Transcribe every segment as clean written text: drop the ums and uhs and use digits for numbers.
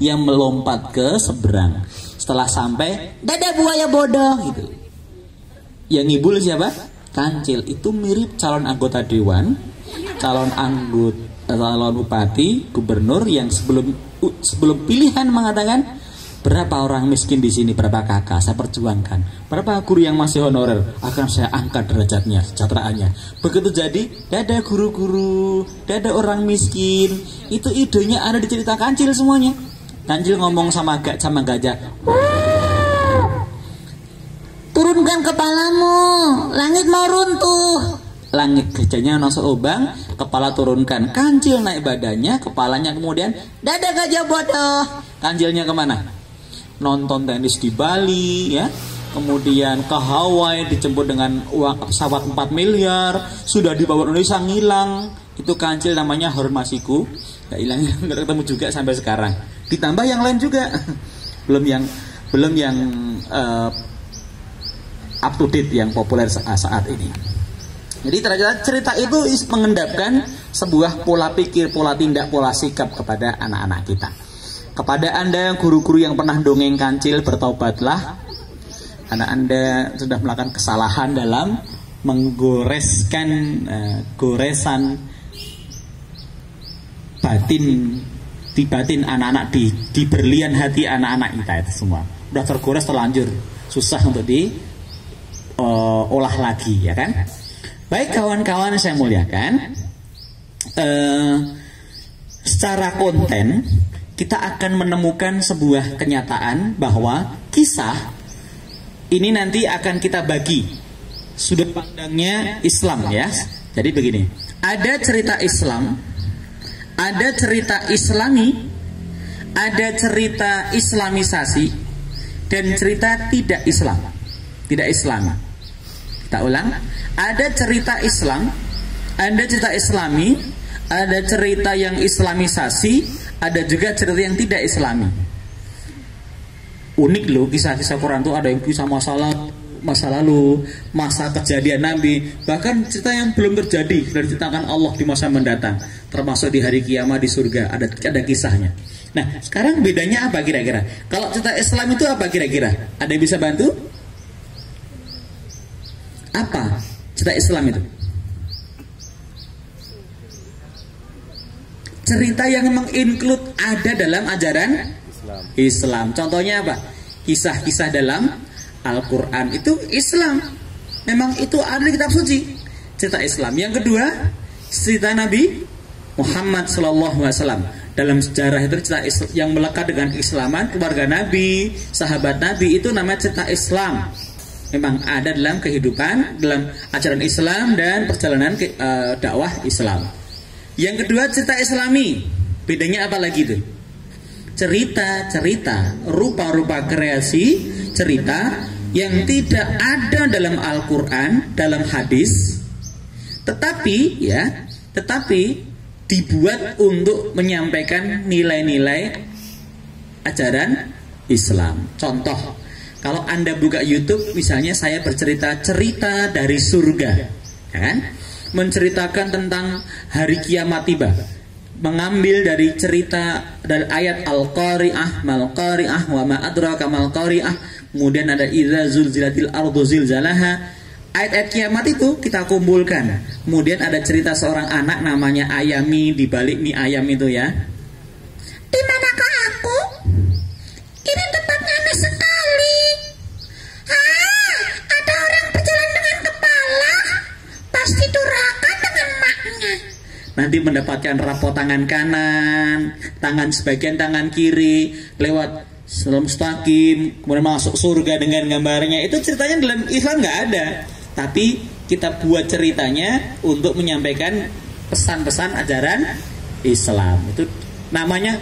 yang melompat ke seberang. Setelah sampai, dadah buaya bodoh gitu. Yang ngibul siapa? Kancil. Itu mirip calon anggota dewan, calon bupati, gubernur yang sebelum pilihan mengatakan, berapa orang miskin di sini, berapa kakak saya perjuangkan, berapa guru yang masih honorer akan saya angkat derajatnya, sejahteraannya. Begitu jadi, dadah guru-guru, dadah orang miskin. Itu idenya ada di cerita Kancil semuanya. Kancil ngomong sama gajah, turunkan kepalamu, langit mau runtuh. Langit, gajahnya nongso obang, kepala turunkan. Kancil naik badannya, kepalanya kemudian, dadah gajah bodoh. Kancilnya kemana? Nonton tenis di Bali ya, kemudian ke Hawaii dijemput dengan uang pesawat 4 miliar, sudah dibawa Indonesia ngilang. Itu Kancil namanya Hormasiku, nggak hilang, nggak ketemu juga sampai sekarang. Ditambah yang lain juga, belum yang up to date yang populer saat ini. Jadi ternyata cerita itu mengendapkan sebuah pola pikir, pola tindak, pola sikap kepada anak-anak kita. Kepada Anda guru-guru yang pernah dongeng Kancil, bertaubatlah. Karena Anda sudah melakukan kesalahan dalam menggoreskan goresan batin anak-anak, di berlian hati anak-anak kita itu semua. Udah tergores, terlanjur, susah untuk diolah lagi, ya kan? Baik kawan-kawan saya muliakan, secara konten kita akan menemukan sebuah kenyataan bahwa kisah ini nanti akan kita bagi sudut pandangnya Islam ya. Jadi begini, ada cerita Islam, ada cerita Islami, ada cerita Islamisasi, dan cerita tidak Islam, tidak Islami. Kita ulang, ada cerita Islam, ada cerita Islami, ada cerita yang Islamisasi, ada juga cerita yang tidak Islami. Unik loh kisah-kisah Quran itu, ada yang kisah masa lalu, masa kejadian Nabi, bahkan cerita yang belum terjadi dan diceritakan Allah di masa mendatang, termasuk di hari kiamat di surga ada kisahnya. Nah, sekarang bedanya apa kira-kira? Kalau cerita Islam itu apa kira-kira? Ada yang bisa bantu? Apa cerita Islam itu? Cerita yang menginclude ada dalam ajaran Islam. Contohnya apa? Kisah-kisah dalam Al-Quran itu Islam. Memang itu ada di kitab suci. Cerita Islam. Yang kedua, cerita Nabi Muhammad SAW. Dalam sejarah itu cerita yang melekat dengan keislaman, keluarga Nabi, sahabat Nabi, itu namanya cerita Islam. Memang ada dalam kehidupan, dalam ajaran Islam dan perjalanan dakwah Islam. Yang kedua cerita Islami. Bedanya apa lagi itu? Cerita-cerita, rupa-rupa kreasi cerita yang tidak ada dalam Al-Quran, dalam hadis, tetapi dibuat untuk menyampaikan nilai-nilai ajaran Islam. Contoh, kalau Anda buka YouTube, misalnya saya bercerita cerita dari surga, kan? Menceritakan tentang hari kiamat tiba, mengambil dari cerita dari ayat Al-Qari'ah, Mal-Qari'ah, wa ma adraka mal-Qari'ah, kemudian ada idza zulzilatil ardu zilzalaha. Ayat-ayat kiamat itu kita kumpulkan. Kemudian ada cerita seorang anak namanya Ayami, di balik mie ayam itu ya. Di manakah aku? Ini tempatnya aneh sekali. Ada orang berjalan dengan kepala, pasti durhaka dengan maknya. Nanti mendapatkan rapot tangan kanan, tangan sebagian tangan kiri, lewat salam mustaqim, kemudian masuk surga dengan gambarnya. Itu ceritanya dalam Islam nggak ada, tapi kita buat ceritanya untuk menyampaikan pesan-pesan ajaran Islam. Itu namanya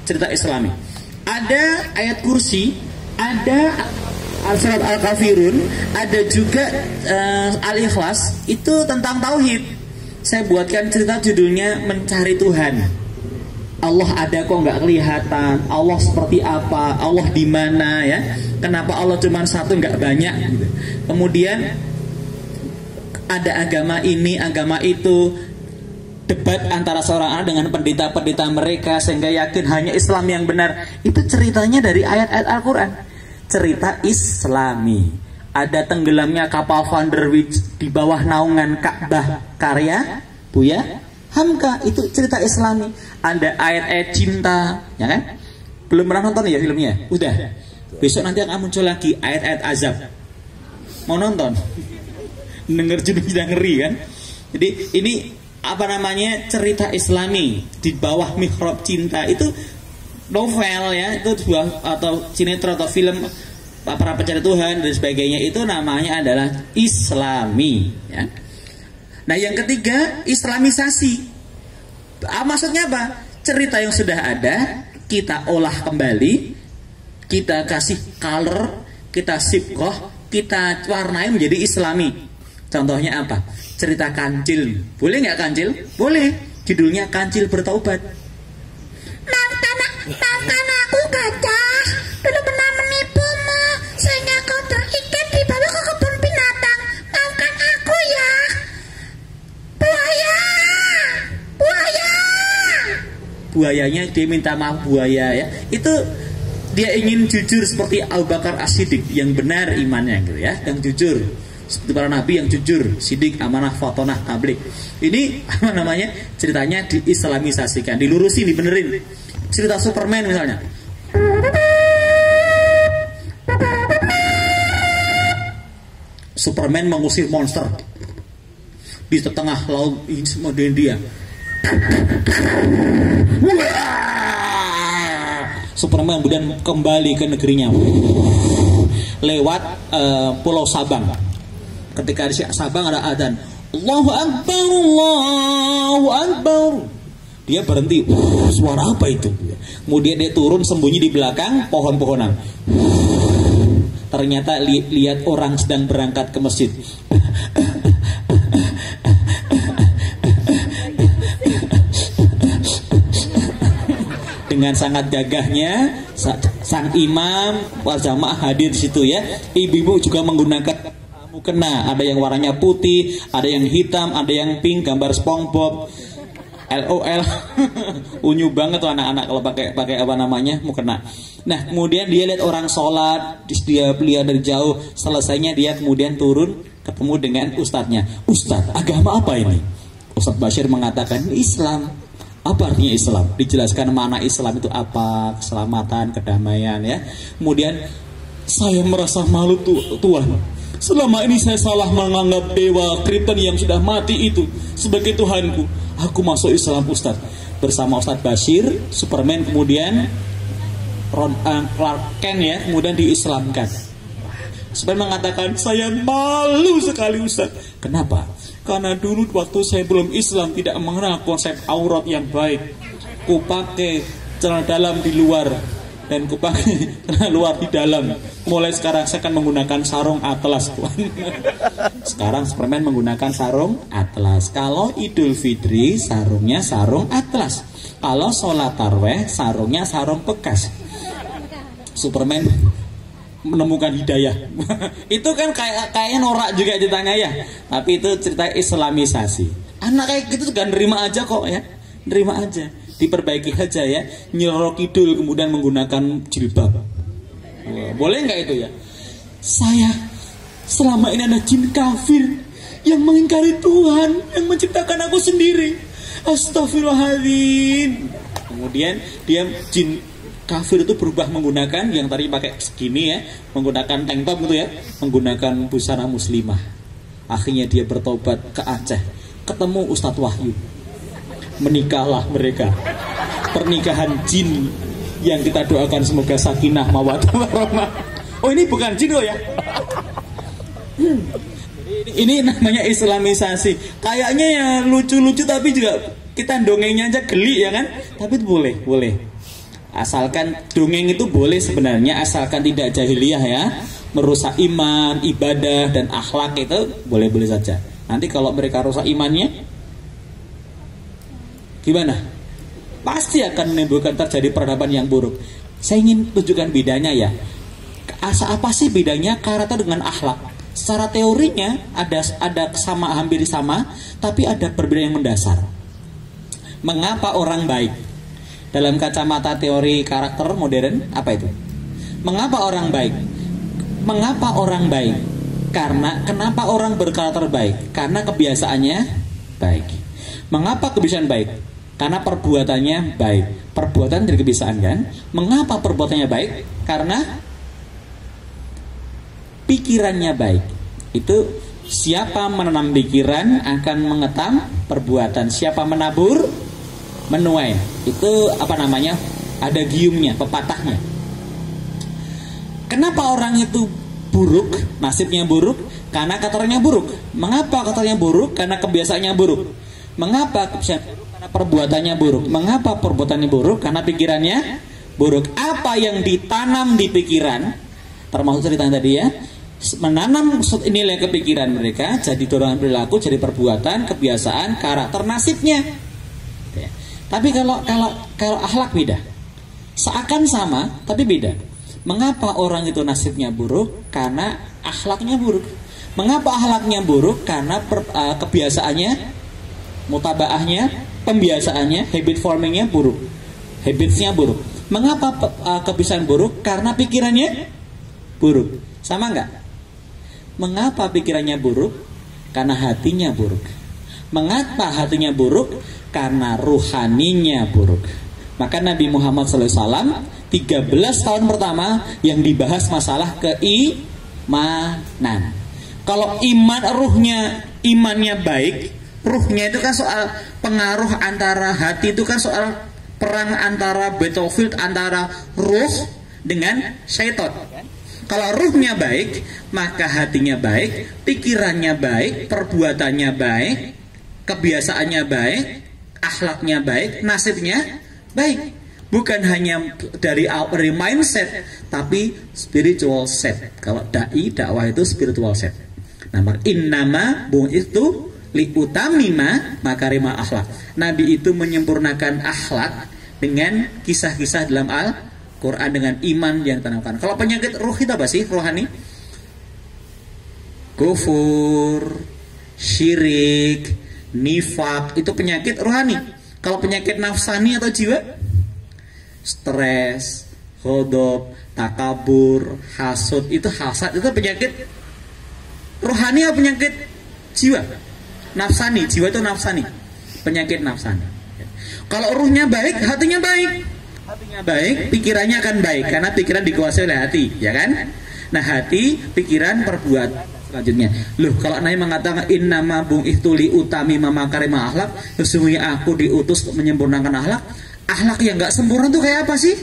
cerita Islami. Ada ayat kursi, ada surat Al-Kafirun, ada juga Al-Ikhlas, itu tentang tauhid. Saya buatkan cerita judulnya Mencari Tuhan. Allah ada kok nggak kelihatan, Allah seperti apa, Allah di mana ya? Kenapa Allah cuma satu nggak banyak? Gitu. Kemudian ada agama ini, agama itu, debat antara seorang anak dengan pendeta-pendeta mereka sehingga yakin hanya Islam yang benar. Itu ceritanya dari ayat-ayat Al-Quran. Cerita Islami. Ada tenggelamnya kapal Van der Wijk di bawah naungan Ka'bah karya Buya Hamka, itu cerita Islami. Ada ayat-ayat cinta, ya kan? Belum pernah nonton ya filmnya? Udah. Besok nanti akan muncul lagi ayat-ayat azab. Mau nonton? Dengar judulnya ngeri kan? Jadi ini apa namanya, cerita Islami di bawah mihrab cinta. Itu novel ya, itu sebuah atau sinetron atau film para pencari Tuhan dan sebagainya. Itu namanya adalah Islami ya. Nah yang ketiga, Islamisasi. Maksudnya apa? Cerita yang sudah ada kita olah kembali, kita kasih color, kita sibkoh, kita warnai menjadi Islami. Contohnya apa? Cerita Kancil. Boleh nggak Kancil? Boleh. Judulnya Kancil Bertaubat. Maafkan aku gajah, dulu pernah menipumu sehingga kau terikat dibawa ke kebun binatang. Maafkan aku ya. Buaya. Buayanya dia minta maaf buaya ya. Itu dia ingin jujur seperti Abu Bakar As-Siddiq yang benar imannya gitu ya, yang jujur seperti para nabi yang jujur, sidik, amanah, fatonah, tablik. Ini apa namanya, ceritanya diislamisasikan, dilurusin, dibenerin. Cerita Superman misalnya. Superman mengusir monster di tengah laut India. Superman kemudian kembali ke negerinya lewat Pulau Sabang. Ketika di Sabang ada adzan, Allahu Akbar, Allahu Akbar. Dia berhenti, suara apa itu? Kemudian dia turun sembunyi di belakang pohon-pohonan. Ternyata lihat orang sedang berangkat ke masjid. Dengan sangat gagahnya sang imam wal jamaah hadir di situ ya. Ibu-ibu juga menggunakan mukena, ada yang warnanya putih, ada yang hitam, ada yang pink, gambar SpongeBob, LOL. Unyu banget tuh anak-anak kalau pakai apa namanya mukena. Nah kemudian dia lihat orang sholat, dia lihat dari jauh. Selesainya dia kemudian turun ketemu dengan ustadznya. Ustadz, agama apa ini? Ustadz Bashir mengatakan Islam. Apa artinya Islam? Dijelaskan mana Islam itu apa, keselamatan, kedamaian ya. Kemudian saya merasa malu Tuhan. Selama ini saya salah menganggap dewa Krypton yang sudah mati itu sebagai Tuhanku. Aku masuk Islam Ustadz. Bersama Ustadz Bashir, Superman kemudian Clark Kent ya, kemudian diislamkan. Superman mengatakan, saya malu sekali Ustadz. Kenapa? Karena dulu waktu saya belum Islam tidak mengenal konsep aurat yang baik. Ku pakai celana dalam di luar dan ku pakai celana luar di dalam. Mulai sekarang saya akan menggunakan sarung atlas. Sekarang Superman menggunakan sarung atlas. Kalau Idul Fitri sarungnya sarung atlas. Kalau sholat tarawih sarungnya sarung bekas. Superman menemukan hidayah. Itu kan kayaknya norak juga ceritanya ya. Tapi itu cerita Islamisasi. Anak kayak gitu juga nerima aja kok ya. Nerima aja. Diperbaiki aja ya. Nyerok kidul kemudian menggunakan jilbab. Boleh nggak itu ya? Saya selama ini ada jin kafir yang mengingkari Tuhan yang menciptakan aku sendiri. Astagfirullahaladzim. Kemudian dia jin kafir itu berubah menggunakan yang tadi pakai segini ya, menggunakan tank top gitu ya, menggunakan busana muslimah. Akhirnya dia bertobat ke Aceh, ketemu Ustadz Wahyu, menikahlah mereka. Pernikahan jin yang kita doakan semoga sakinah mawaddah warahmah. Oh ini bukan jin loh ya. Ini namanya Islamisasi. Kayaknya ya lucu-lucu tapi juga kita dongengnya aja geli ya kan. Tapi itu boleh. Asalkan dongeng itu boleh sebenarnya, asalkan tidak jahiliyah ya, merusak iman, ibadah dan akhlak itu boleh-boleh saja. Nanti kalau mereka rusak imannya gimana? Pasti akan menimbulkan terjadi peradaban yang buruk. Saya ingin tunjukkan bedanya ya. Apa sih bedanya karakter dengan akhlak? Secara teorinya ada sama, hampir sama, tapi ada perbedaan yang mendasar. Mengapa orang baik? Dalam kacamata teori karakter modern, apa itu? Mengapa orang baik? Mengapa orang baik? Kenapa orang berkarakter baik? Karena kebiasaannya baik. Mengapa kebiasaan baik? Karena perbuatannya baik. Perbuatan dari kebiasaan kan? Mengapa perbuatannya baik? Karena pikirannya baik. Itu siapa menanam pikiran akan mengetam perbuatan. Siapa menabur menuai. Itu apa namanya? Ada giumnya, pepatahnya. Kenapa orang itu buruk, nasibnya buruk? Karena karakternya buruk. Mengapa karakternya buruk? Karena kebiasaannya buruk. Mengapa kebiasaan buruk? Karena perbuatannya buruk. Mengapa perbuatannya buruk? Karena pikirannya buruk. Apa yang ditanam di pikiran, termasuk cerita tadi ya, menanam nilai kepikiran mereka jadi dorongan perilaku, jadi perbuatan, kebiasaan, karakter, nasibnya. Tapi kalau akhlak beda. Seakan sama tapi beda. Mengapa orang itu nasibnya buruk? Karena akhlaknya buruk. Mengapa akhlaknya buruk? Karena kebiasaannya, mutabaahnya, pembiasaannya, habit formingnya buruk. Habitsnya buruk. Mengapa kebiasaan buruk? Karena pikirannya buruk. Sama enggak? Mengapa pikirannya buruk? Karena hatinya buruk. Mengapa hatinya buruk? Karena ruhaninya buruk. Maka Nabi Muhammad SAW 13 tahun pertama yang dibahas masalah keimanan. Kalau imannya baik, ruhnya itu kan soal pengaruh antara hati, itu kan soal perang antara battlefield antara ruh dengan syaitan. Kalau ruhnya baik, maka hatinya baik, pikirannya baik, perbuatannya baik, kebiasaannya baik, akhlaknya baik, nasibnya baik. Bukan hanya dari mindset, tapi spiritual set. Kalau dakwah itu spiritual set. Nah, innama itu liutamima makarimah akhlak. Nabi itu menyempurnakan akhlak dengan kisah-kisah dalam Al-Quran, dengan iman yang ditanamkan. Kalau penyakit ruh itu apa sih? Rohani? Kufur, syirik, nifak, itu penyakit rohani. Kalau penyakit nafsani atau jiwa, stres, ghadab, takabur, hasud, itu hasad, itu penyakit rohani atau penyakit jiwa? Nafsani, jiwa itu nafsani, penyakit nafsani. Kalau ruhnya baik, hatinya baik. Hatinya baik, pikirannya akan baik, karena pikiran dikuasai oleh hati, ya kan? Nah, hati, pikiran, perbuatan. Selanjutnya, loh, kalau Nabi mengatakan innama bu'itsu liutamima makarimah akhlak, sesungguhnya aku diutus untuk menyempurnakan akhlak. Akhlak yang nggak sempurna itu kayak apa sih?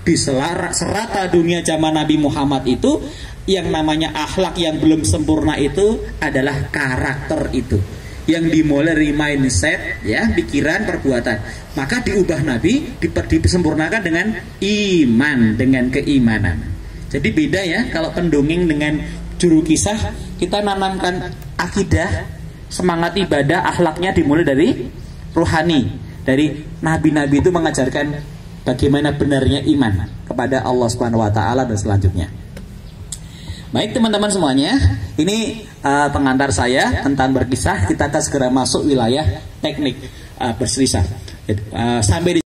Di serata dunia zaman Nabi Muhammad itu, yang namanya akhlak yang belum sempurna itu adalah karakter itu, yang dimulai dari mindset, ya, pikiran, perbuatan. Maka diubah Nabi, disempurnakan dengan iman, dengan keimanan. Jadi beda ya, kalau pendongeng dengan juru kisah, kita nanamkan akidah, semangat ibadah, akhlaknya dimulai dari rohani. Dari nabi-nabi itu mengajarkan bagaimana benarnya iman kepada Allah Subhanahu wa taala dan selanjutnya. Baik teman-teman semuanya, ini pengantar saya tentang berkisah. Kita akan segera masuk wilayah teknik berselisah. Sampai di